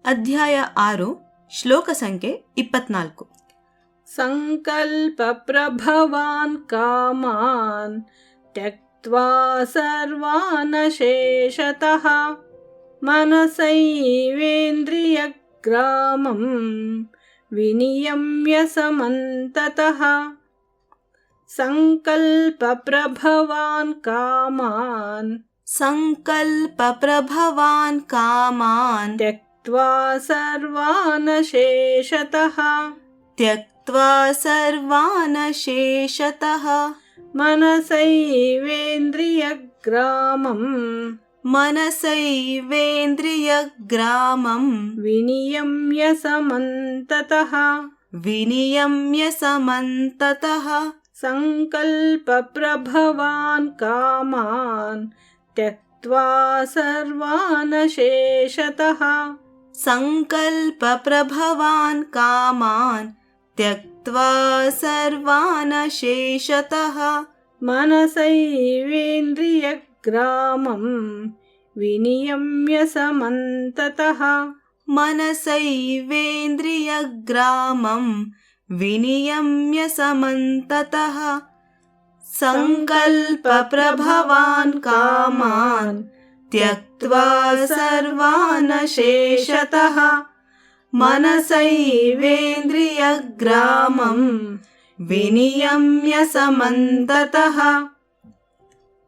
ಅಧ್ಯಾಯ 6 ಶ್ಲೋಕ ಸಂಖ್ಯೆ 24. ಸಂಕಲ್ಪ ಪ್ರಭವಾನ್ ಕಾಮಾನ್ ತ್ಯಕ್ತ್ವಾ ಸರ್ವಾನ್ ಶೇಷತಃ ಮನಸೈವೇಂದ್ರಿಯಗ್ರಾಮಂ ವಿನಿಯಮ್ಯ ಸಮಂತತಃ. ಸಂಕಲ್ಪ ಪ್ರಭವಾನ್ ಕಾಮಾನ್ ಸಂಕಲ್ಪ ಪ್ರಭವಾನ್ ಕಾಮಾನ್ ತ್ಯಕ್ತ್ವಾ ಸರ್ವಾನ್ ಶೇಷತಃ ತ್ಯಕ್ತ್ವಾ ಸರ್ವಾನ್ ಶೇಷತಃ ಮನಸೈವೇಂದ್ರಿಯಗ್ರಾಮಂ ಮನಸೈವೇಂದ್ರಿಯಗ್ರಾಮಂ ವಿನಿಯಮ್ಯ ಸಮಂತತಃ ವಿನಿಯಮ್ಯ ಸಮಂತತಃ. ಸಂಕಲ್ಪ ಪ್ರಭವಾನ್ ಕಾಮಾನ್ ತ್ಯಕ್ತ್ವಾ ಸರ್ವಾನ್ ಶೇಷತಃ ಸಂಕಲ್ಪ ಪ್ರಭವಾನ್ ಕಾಮಾನ್ ತ್ಯಕ್ತ್ವಾ ಸರ್ವಾನ್ ಶೇಷತಃ ಮನಸೈವೇಂದ್ರಿಯಗ್ರಾಮಂ ವಿನಿಯಮ್ಯ ಸಮಂತತಃ ಮನಸೈವೇಂದ್ರಿಯಗ್ರಾಮಂ ವಿನಿಯಮ್ಯ ಸಮಂತತಃ. ಸಂಕಲ್ಪ ಪ್ರಭವಾನ್ ಕಾಮಾನ್ ತ್ಯಕ್ತ್ವಾ ಸರ್ವಾನ್ ಶೇಷತಃ ಮನಸೈವೇಂದ್ರಿಯಗ್ರಾಮಂ ವಿನಿಯಮ್ಯ ಸಮಂತತಃ.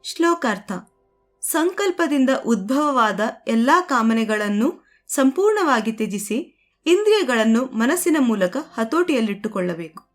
ಶ್ಲೋಕಾರ್ಥ. ಸಂಕಲ್ಪದಿಂದ ಉದ್ಭವವಾದ ಎಲ್ಲಾ ಕಾಮನೆಗಳನ್ನು ಸಂಪೂರ್ಣವಾಗಿ ತ್ಯಜಿಸಿ ಇಂದ್ರಿಯಗಳನ್ನು ಮನಸ್ಸಿನ ಮೂಲಕ ಹತೋಟಿಯಲ್ಲಿಟ್ಟುಕೊಳ್ಳಬೇಕು.